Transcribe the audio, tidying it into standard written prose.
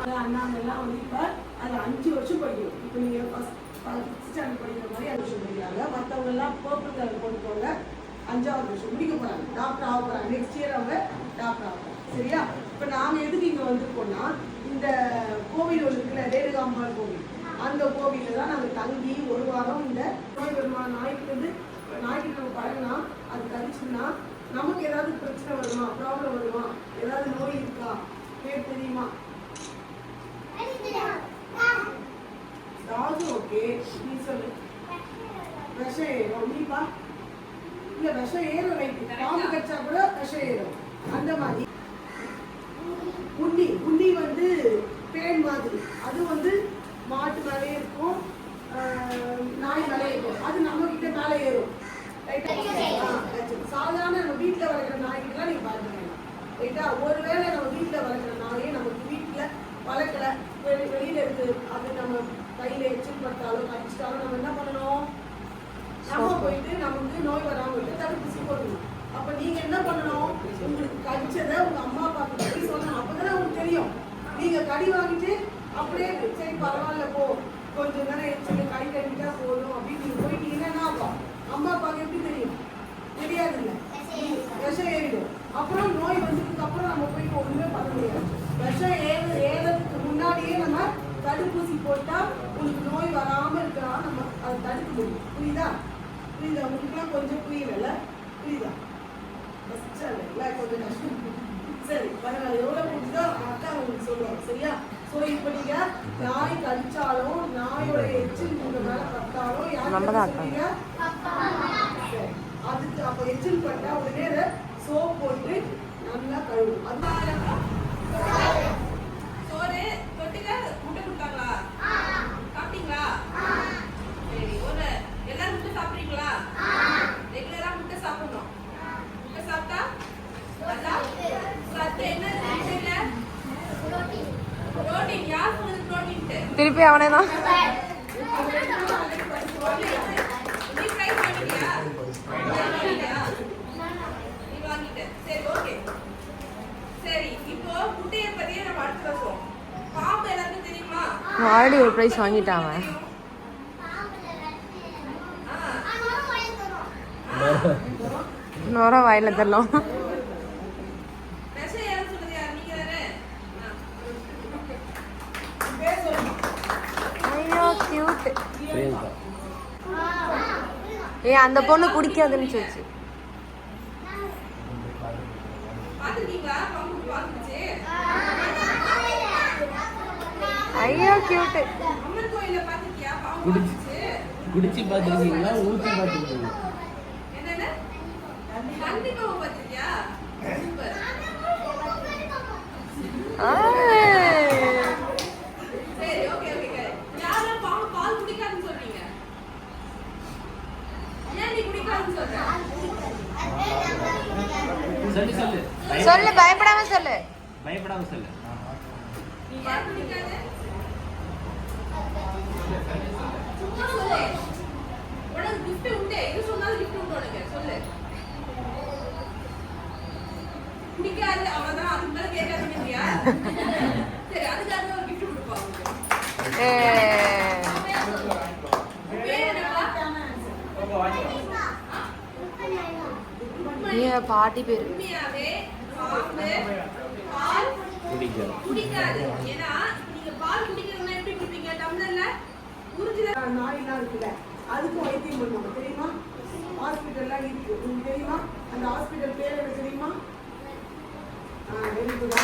அண்ணாங்கெல்லாம் வந்து இப்போ அது 5 வருஷம் படிக்கணும். இப்போ நீங்கள் ஃபஸ்ட் ஸ்டாண்டர்ட் படிக்கிற மாதிரி 5 வருஷம் படிக்கிறாங்க. மற்றவங்க எல்லாம் பர்பிள் கலர் கொண்டு போங்க 5வது வருஷம் முடிக்க போகிறாங்க, டாக்டர் ஆக போகிறாங்க. நெக்ஸ்ட் இயர் அவங்க டாக்டர் ஆக போகிறாங்க. சரியா? இப்போ நாங்கள் எதுக்கு இங்கே வந்திருக்கோம்னா, இந்த கோவில் ஒன்று இருக்குல்ல, ரேணுகாம்பாள் கோவில், அந்த கோவிலில் தான் நாங்கள் தங்கி 1 வாரம் இந்த நோய் வருமா, நாய்க்கு நம்ம பழகினா அது கழிச்சுன்னா நமக்கு ஏதாவது பிரச்சனை வருமா, ப்ராப்ளம் வருமா, ஏதாவது நோய் இருக்கா, பேர் தெரியுமா? டாக் ஓகே, நீ சொல்லு. விஷம் ஏறும், நீப்பா? இல்லை விஷம் ஏறும், ரைட்டு. பாம்பு கடிச்சா கூட விஷம் ஏறும். அந்த மாதிரி உண்ணி வந்து பேன் மாதிரி, அது வந்து மாட்டு மேலே இருக்கும், நாய் மேலே இருக்கும். அது நம்ம கிட்ட மேலே ஏறும். சாதாரண நம்ம வீட்டில் வளர்க்குற நாய்க்குலாம் நீங்கள் பார்க்க வேண்டாம். ரைட்டா? ஒருவேளை நம்ம வீட்டில் வளர்க்குற நாயே நமக்கு வீட்டில் வளர்க்கல, வெளியில் இருக்குது, அது நம்ம கையில் எச்சில் பட்டாலும் கடிச்சிட்டாலும் நம்ம என்ன பண்ணணும்? நம்ம போயிட்டு நமக்கு நோய் வராமல் விட்டு தடுப்பூசி போடணும். அப்போ நீங்கள் என்ன பண்ணணும்? உங்களுக்கு கடிச்சதை உங்கள் அம்மா அப்பாவுக்கு கடி சொல்லணும். அப்போ தானே உங்களுக்கு தெரியும். நீங்கள் கடி வாங்கிட்டு அப்படியே சரி பரவாயில்ல போ, கொஞ்சம் நேரம் எச்சில் கை கட்டிட்டா போதும் அப்படின்னு நீங்கள் போயிட்டீங்கன்னா என்ன ஆகும்? அம்மா அப்பாவுக்கு எப்படி தெரியும்? தெரியாதுல்ல, விஷம் ஏறிடும். அப்புறம் நோய் வந்ததுக்கு அப்புறம் நம்ம போயிட்டு ஒன்றுமே பண்ண முடியாது. விஷம் ஏறதுக்கு முன்னாடியே நம்ம தடுப்பூசி போட்டால் உங்களுக்கு நோய் வராமல் இருக்கலாம், நம்ம அதை தடுக்க முடியும். புரியுதா? உங்களுக்குலாம் கொஞ்சம் புரியல, புரியுதா? இல்லை கொஞ்சம் கஷ்டம். சரி பரவாயில்ல, எவ்வளோ புரிஞ்சுதோ அக்கா உங்களுக்கு சொல்லுவாங்க. சரியா? ஸோ இப்போ நீங்கள் நாய் கடிச்சாலும் நாயோட எச்சில் உங்கள் மேலே பட்டாலும் யாருக்கு அதுக்கு அப்போ எச்சில் பட்டா உடனே அதை சோப் போட்டு நல்லா கழுவும். சோறு தொட்டுக்க முட்டை கொடுத்தாங்களா? சாப்பிட்டீங்களா? சரி, எல்லாரும் முட்டை சாப்பிட்றீங்களா? ரெகுலரா முட்டை சாப்பிடணும். முட்டை சாப்பிட்டா நல்லா சத்து. என்ன புரோட்டீன். யார் சொன்னது புரோட்டீன்ட்டு? திருப்பி அவனே தான். நீ ட்ரை பண்ணிட்டியா? நீ வாங்கிட்ட. சரி ஓகே. சரி, இப்போ முட்டையை பத்தியே நம்ம அடுத்து பேசுவோம். பாம்பு எல்லாருக்கும் தெரியுமா? ஆல்ரெடி ஒரு ப்ரைஸ் வாங்கிட்டான் அவன். நோரா வாயில தரலாம். ஐயோ கியூட். ஏ அந்த பொண்ணு குடிக்காதுன்னு சொல்லிச்சு. ஐயோ கியூட். குடிச்சு பாத்துருக்கீங்களா? ஊத்தி பாத்துருக்கீங்களா? என்னன்னா கண்டிப்பா பாத்திருக்கியா? சூப்பர். சரி ஓகே ஓகே. யாரெல்லாம் பால் குடிக்காதுன்னு சொல்றீங்க? ஏன் நீ குடிக்காதுன்னு சொல்ற? சொல்லு சொல்லு சொல்லு, பயப்படாம சொல்லு. பயப்படாம சொல்லு. நீ ஏன் குடிக்காத? சும்மா சொல்லு. உனக்கு gift உண்டு. எது சொன்னாலும் gift உண்டு உனக்கு. சொல்லு. குடிக்காது அவ்வளவுதான். அதுக்கு மேல கேட்காதீங்கயா? சரி, அதுக்காக ஒரு gift கொடுப்பா உங்களுக்கு. பாட்டி பேரு உண்மையாவே பாம்பு பால் குடிக்காது. ஏன்னா நீங்க பால் குடிக்கிறதுனா எப்படி குடிப்பீங்க? டம்ளர்ல உறிஞ்சில நாயெல்லாம் இருக்குல்ல, அதுக்கும் வைத்தியம் பண்ணுவாங்க தெரியுமா? ஹாஸ்பிட்டல்லாம் இருக்கு, உங்களுக்கு தெரியுமா? அந்த ஹாஸ்பிட்டல் பேர் என்ன தெரியுமா? Very good.